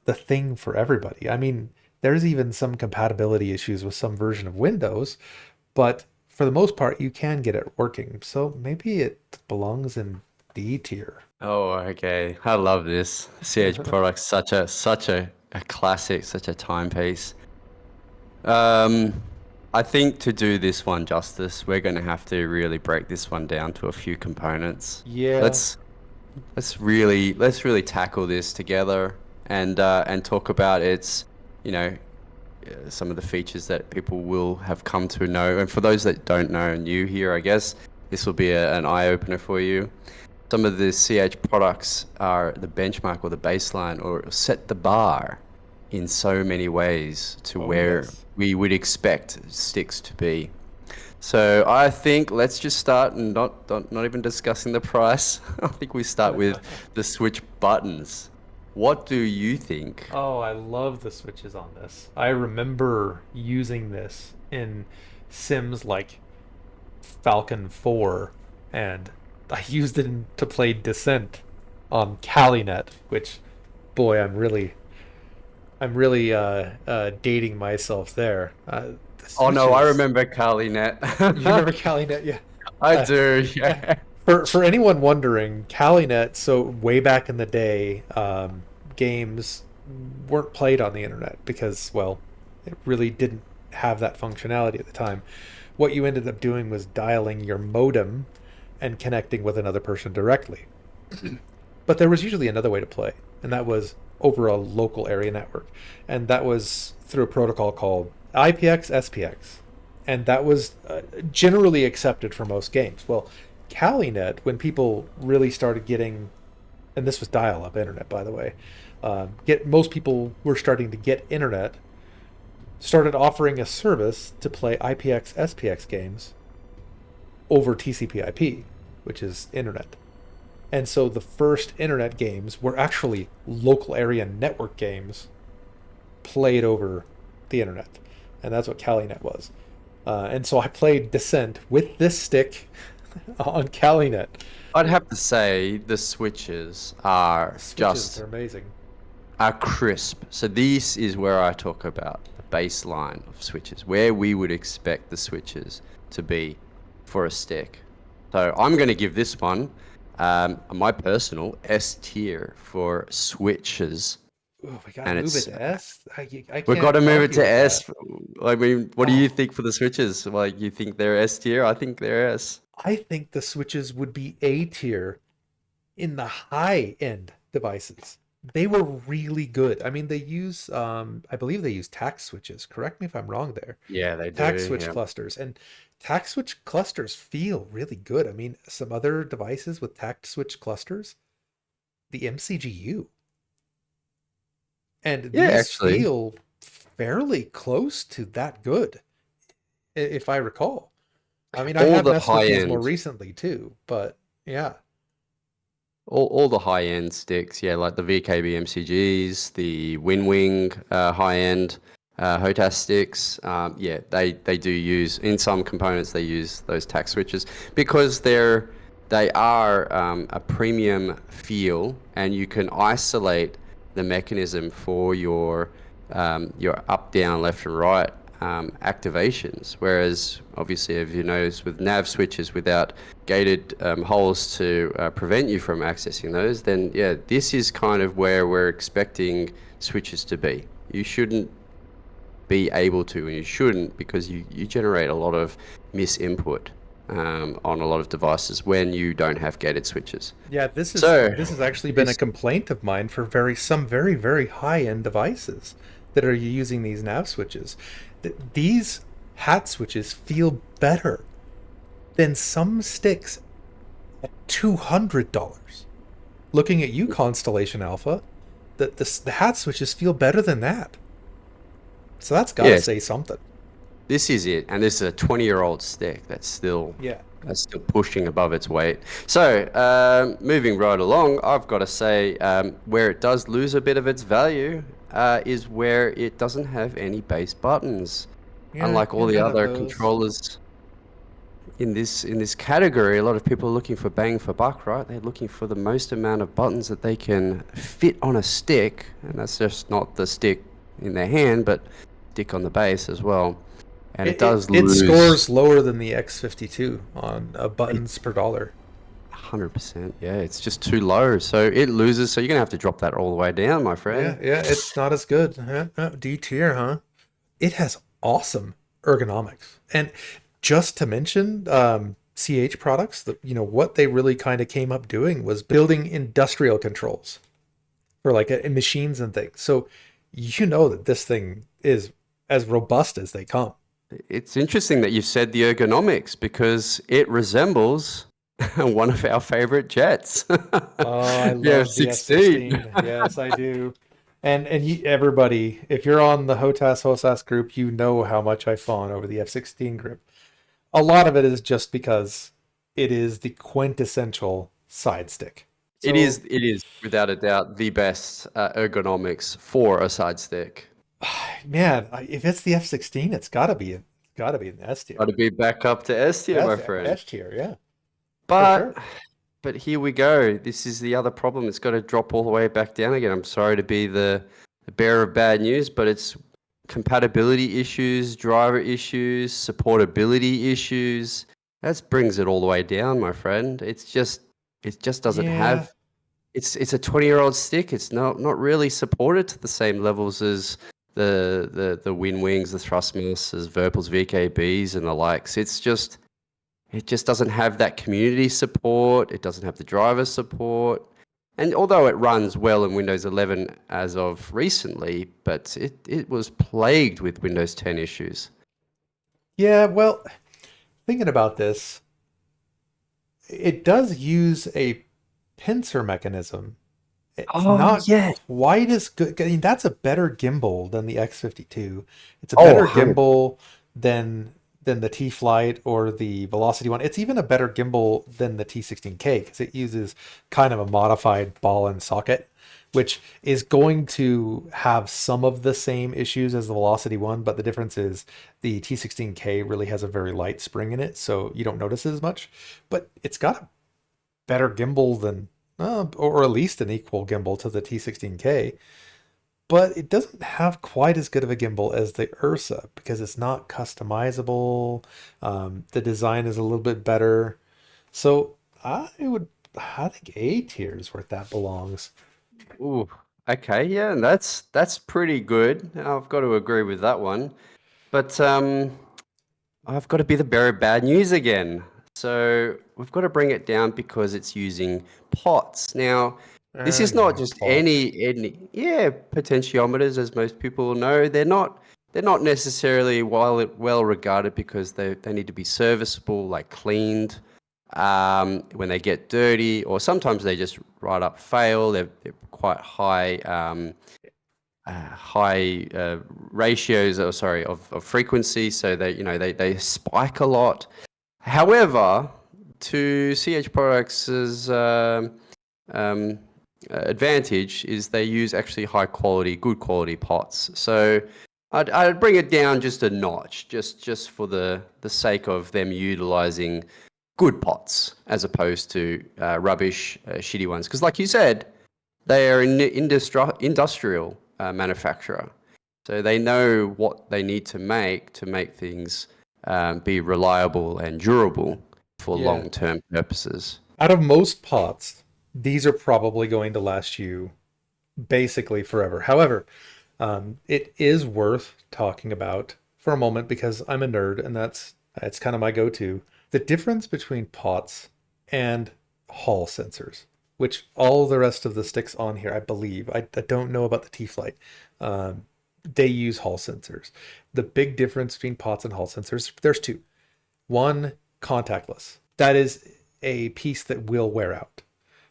the thing for everybody. I mean, there's even some compatibility issues with some version of Windows, but for the most part, you can get it working. So maybe it belongs in D tier. Oh, okay. I love this. CH Products, such a classic, such a timepiece. I think to do this one justice, we're going to have to really break this one down to a few components. Yeah. Let's really tackle this together and talk about its, some of the features that people will have come to know. And for those that don't know, new here, I guess this will be an eye opener for you. Some of the CH products are the benchmark or the baseline or set the bar in so many ways to where we would expect sticks to be. So I think let's just start and not even discussing the price. I think we start with the switch buttons. What do you think? Oh, I love the switches on this. I remember using this in sims like Falcon 4, and I used it to play Descent on CaliNet, which, boy, I'm really dating myself there. Oh no, I remember CaliNet. You remember CaliNet? Yeah, I do. Yeah. For anyone wondering, CaliNet. So way back in the day, games weren't played on the internet because, well, it really didn't have that functionality at the time. What you ended up doing was dialing your modem and connecting with another person directly. But there was usually another way to play, and that was over a local area network. And that was through a protocol called IPX SPX. And that was generally accepted for most games. Well, CaliNet, when people really started getting, and this was dial-up internet, by the way, most people were starting to get internet, started offering a service to play IPX SPX games over TCP/IP, which is internet. And so the first internet games were actually local area network games played over the internet. And that's what CaliNet was. And so I played Descent with this stick on CaliNet. I'd have to say the switches are Switches are amazing. Are crisp. So this is where I talk about the baseline of switches, where we would expect the switches to be for a stick. So I'm going to give this one my personal S tier for switches. Oh, we gotta move it to S. I We've got to move it to S. That. I mean, what do you think for the switches? Like, you think they're S tier? I think they're S. I think the switches would be A tier in the high-end devices. They were really good. I mean, they use, I believe they use tact switches. Correct me if I'm wrong there. Yeah, they do. Tact switch clusters. And tact switch clusters feel really good. I mean, some other devices with tact switch clusters, the MCGU. And these feel fairly close to that good, if I recall. I mean, I have messed with these more recently too, but yeah. All the high-end sticks, yeah, like the VKB MCGs, the WinWing high-end HOTAS sticks, yeah, they do use, in some components, they use those tact switches because they are a premium feel, and you can isolate the mechanism for your up, down, left, and right activations. Whereas, obviously, if you notice with nav switches without gated holes to prevent you from accessing those, then yeah, this is kind of where we're expecting switches to be. You shouldn't be able to, and you shouldn't, because you generate a lot of misinput on a lot of devices when you don't have gated switches. Yeah, this has actually been a complaint of mine for some very, very high-end devices that are using these nav switches. These hat switches feel better than some sticks at $200. Looking at you, Constellation Alpha, the hat switches feel better than that. So that's got to say something. This is it, and this is a 20-year-old stick that's still pushing above its weight. So, moving right along, I've got to say where it does lose a bit of its value is where it doesn't have any base buttons. Yeah, unlike all the other controllers in this category, a lot of people are looking for bang for buck, right? They're looking for the most amount of buttons that they can fit on a stick, and that's just not the stick in their hand, but stick on the base as well. And it does lose. It scores lower than the X52 on buttons per dollar. 100%, yeah, it's just too low, so it loses. So you're gonna have to drop that all the way down, my friend. Yeah, it's not as good. D tier, huh? It has awesome ergonomics, and just to mention, CH Products, what they really kind of came up doing was building industrial controls for like machines and things. So that this thing is as robust as they come. It's interesting that you said the ergonomics, because it resembles one of our favorite jets. Oh, I love the F16. Yes, I do. And everybody, if you're on the HOSAS group, you know how much I fawn over the F16 grip. A lot of it is just because it is the quintessential side stick. So, it is without a doubt the best ergonomics for a side stick. Man, if it's the F16, it's got to be an S tier. Got to be back up to S tier, my friend. S tier, yeah. But here we go. This is the other problem. It's got to drop all the way back down again. I'm sorry to be the bearer of bad news, but it's compatibility issues, driver issues, supportability issues. That brings it all the way down, my friend. It just doesn't have. It's a 20-year-old stick. It's not really supported to the same levels as the WinWings, the Thrustmasters, Virpils, VKBs, and the likes. It just doesn't have that community support. It doesn't have the driver support. And although it runs well in Windows 11 as of recently, but it was plagued with Windows 10 issues. Yeah, well, thinking about this, it does use a pincer mechanism. It's Oh, not yeah. quite as good. I mean, that's a better gimbal than the X52. It's a Oh, better 100. gimbal than the T-Flight or the VelocityOne. It's even a better gimbal than the T16k because it uses kind of a modified ball and socket, which is going to have some of the same issues as the VelocityOne, but the difference is the T16k really has a very light spring in it, so you don't notice it as much. But it's got a better gimbal than, or at least an equal gimbal to the T16K, but it doesn't have quite as good of a gimbal as the Ursa because it's not customizable. The design is a little bit better. So I think A tier is where that belongs. Ooh, okay, yeah, and that's pretty good. I've got to agree with that one. But I've got to be the bearer of bad news again. So we've got to bring it down because it's using pots. Now, this is not Yeah, just plots. yeah, potentiometers, as most people will know. They're not necessarily well regarded because they need to be serviceable, like cleaned, when they get dirty, or sometimes they just right up fail. They're quite high ratios, or sorry, of frequency, so they spike a lot. However, to CH Products' um, advantage is they use actually high quality, good quality pots. So I'd bring it down just a notch, just for the sake of them utilizing good pots as opposed to rubbish, shitty ones. Because like you said, they are an industrial manufacturer. So they know what they need to make things be reliable and durable for Yeah. long-term purposes. Out of most pots, these are probably going to last you basically forever. However, it is worth talking about for a moment because I'm a nerd and that's kind of my go-to. The difference between pots and Hall sensors, which all the rest of the sticks on here, I believe, I don't know about the T-Flight. They use Hall sensors. The big difference between pots and Hall sensors, there's two. One, contactless. That is a piece that will wear out.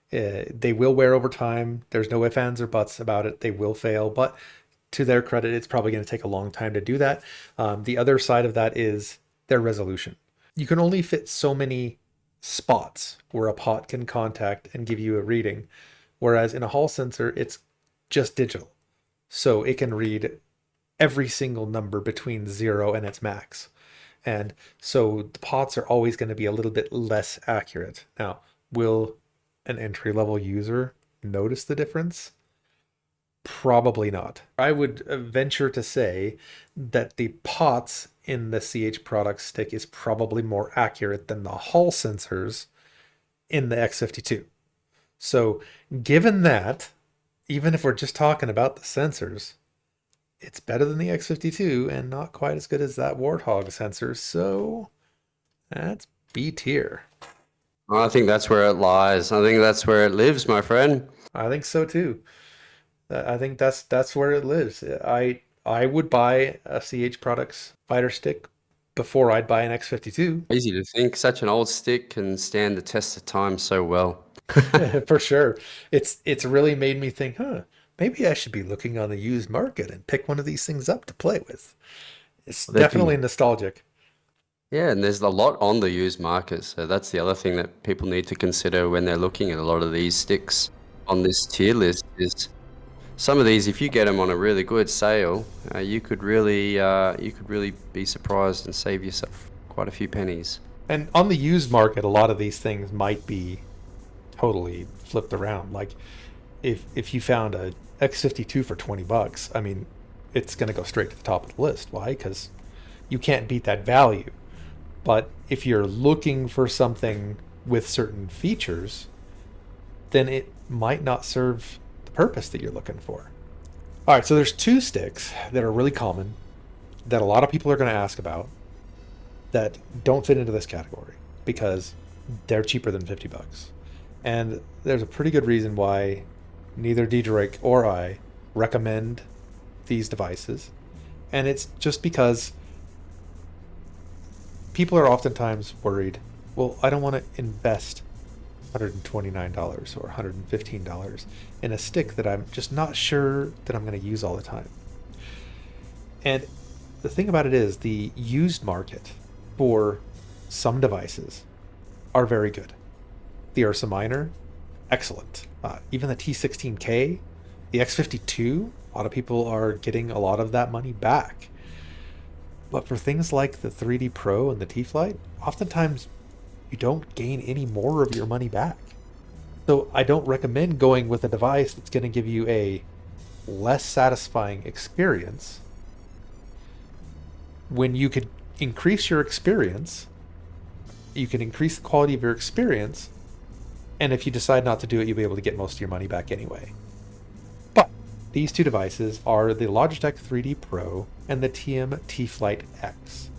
They will wear over time. There's no ifs, ands, or buts about it. They will fail, but to their credit, it's probably going to take a long time to do that. The other side of that is their resolution. You can only fit so many spots where a pot can contact and give you a reading, whereas in a Hall sensor, it's just digital. So it can read every single number between 0 and its max. And so the pots are always going to be a little bit less accurate. Now, will an entry level user notice the difference? Probably not. I would venture to say that the pots in the CH product stick is probably more accurate than the Hall sensors in the X52. So, given that, even if we're just talking about the sensors, it's better than the X52 and not quite as good as that Warthog sensor. So, that's B tier. I think that's where it lies. I think that's where it lives, my friend. I think so too. I think that's where it lives. I would buy a CH Products fighter stick before I'd buy an X52. Easy to think. Such an old stick can stand the test of time so well. For sure. It's really made me think, maybe I should be looking on the used market and pick one of these things up to play with. It's There'd be definitely nostalgic. Yeah, and there's a lot on the used market, so that's the other thing that people need to consider when they're looking at a lot of these sticks on this tier list is some of these, if you get them on a really good sale, you could really be surprised and save yourself quite a few pennies. And on the used market, a lot of these things might be totally flipped around. Like if you found a X52 for 20 bucks, I mean, it's going to go straight to the top of the list. Why? Because you can't beat that value. But if you're looking for something with certain features, then it might not serve the purpose that you're looking for. All right, so there's two sticks that are really common that a lot of people are going to ask about that don't fit into this category because they're cheaper than 50 bucks. And there's a pretty good reason why neither Drake or I recommend these devices. And it's just because people are oftentimes worried, well, I don't want to invest $129 or $115 in a stick that I'm just not sure that I'm going to use all the time. And the thing about it is the used market for some devices are very good. The Ursa Minor, excellent. Even the T16k, the X52, a lot of people are getting a lot of that money back. But for things like the 3D Pro and the T.Flight, oftentimes you don't gain any more of your money back. So I don't recommend going with a device that's going to give you a less satisfying experience when you could increase your experience, you can increase the quality of your experience, and if you decide not to do it, you'll be able to get most of your money back anyway. But these two devices are the Logitech 3D Pro and the TM T.Flight X.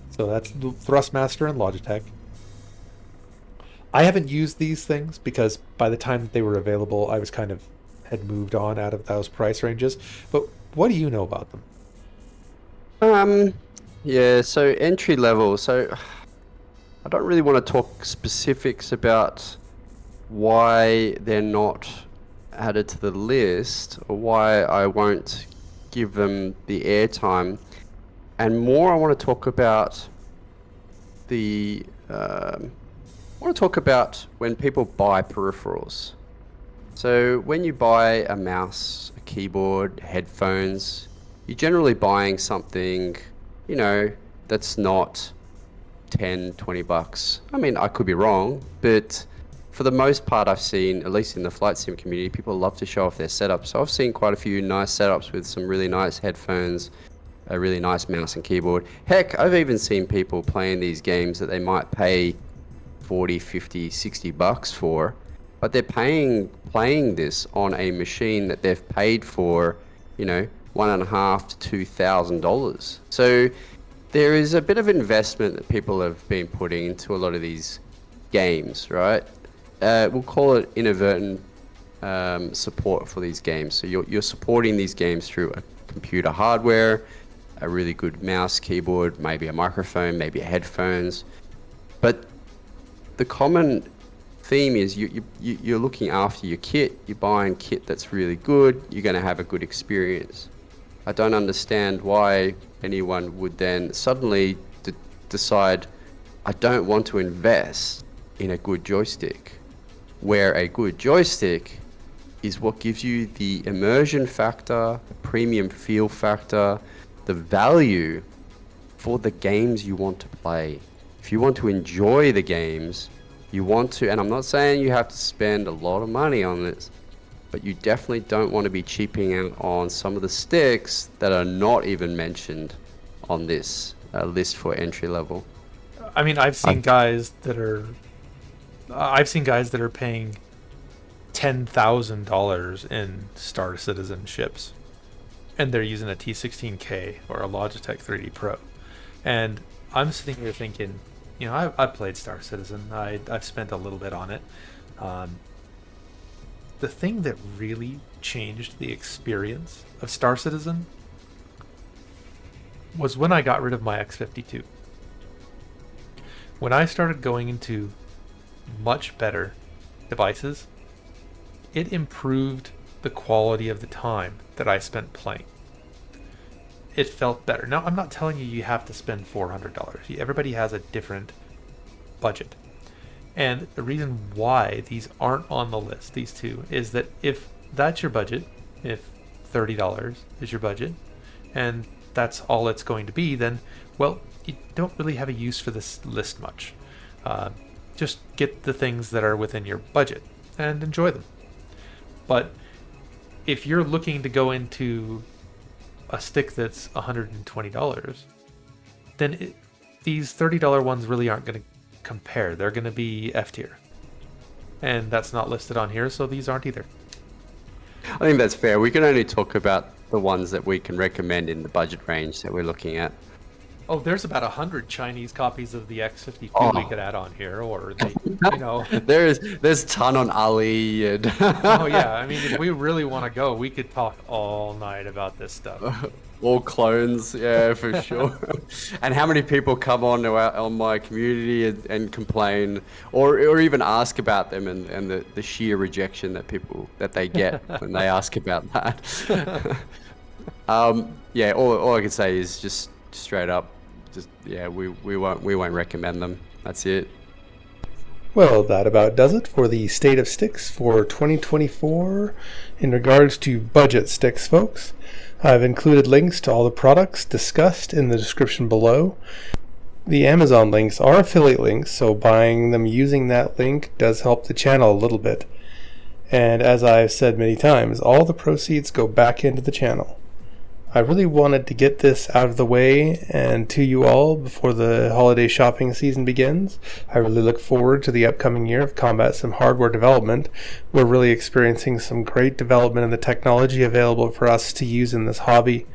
So that's the Thrustmaster and Logitech. I haven't used these things because by the time that they were available, I was had moved on out of those price ranges. But what do you know about them? Yeah, so entry level. So I don't really want to talk specifics about why they're not added to the list or why I won't give them the airtime. And more I want to talk about when people buy peripherals. So when you buy a mouse, a keyboard, headphones, you're generally buying something, that's not 10, 20 bucks. I mean, I could be wrong, but for the most part I've seen, at least in the flight sim community, people love to show off their setups. So I've seen quite a few nice setups with some really nice headphones, a really nice mouse and keyboard. Heck, I've even seen people playing these games that they might pay 40, 50, 60 bucks for, but they're playing this on a machine that they've paid for, $1,500 to $2,000. So there is a bit of investment that people have been putting into a lot of these games, right? We'll call it inadvertent support for these games. So you're supporting these games through a computer hardware, a really good mouse, keyboard, maybe a microphone, maybe headphones. But the common theme is you're looking after your kit, you're buying kit that's really good, you're going to have a good experience. I don't understand why anyone would then suddenly decide, I don't want to invest in a good joystick, where a good joystick is what gives you the immersion factor, the premium feel factor, the value for the games you want to play. If you want to enjoy the games, you want to, and I'm not saying you have to spend a lot of money on this, but you definitely don't want to be cheaping out on some of the sticks that are not even mentioned on this list for entry level. I mean, I've seen guys that are paying $10,000 in Star Citizen ships, and they're using a T16k or a Logitech 3D Pro. And I'm sitting here thinking, I've played Star Citizen. I've spent a little bit on it. The thing that really changed the experience of Star Citizen was when I got rid of my X52. When I started going into much better devices, it improved the quality of the time that I spent playing. It felt better. Now, I'm not telling you have to spend $400. Everybody has a different budget. And the reason why these aren't on the list, these two, is that if that's your budget, if $30 is your budget, and that's all it's going to be, then, well, you don't really have a use for this list much. Just get the things that are within your budget and enjoy them. But if you're looking to go into a stick that's $120, then these $30 ones really aren't going to compare. They're going to be F tier. And that's not listed on here, so these aren't either. I think that's fair. We can only talk about the ones that we can recommend in the budget range that we're looking at. Oh, there's about 100 Chinese copies of the X52 we Oh. could add on here, or they, There's ton on Ali and Oh yeah, I mean, if we really want to go, we could talk all night about this stuff. all clones, yeah, for sure. And how many people come on my community and complain, or even ask about them, and the sheer rejection that they get when they ask about that. Yeah, all I can say is just straight up, we won't recommend them. That's it. Well, that about does it for the State of Sticks for 2024 in regards to budget sticks, folks. I've included links to all the products discussed in the description below. The Amazon links are affiliate links, so buying them using that link does help the channel a little bit. And as I've said many times, all the proceeds go back into the channel. I really wanted to get this out of the way and to you all before the holiday shopping season begins. I really look forward to the upcoming year of Combat Sim hardware development. We're really experiencing some great development in the technology available for us to use in this hobby.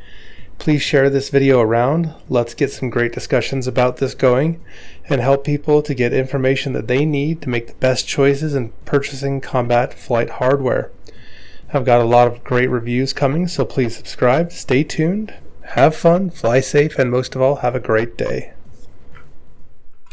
Please share this video around. Let's get some great discussions about this going and help people to get information that they need to make the best choices in purchasing combat flight hardware. I've got a lot of great reviews coming, so please subscribe, stay tuned, have fun, fly safe, and most of all, have a great day.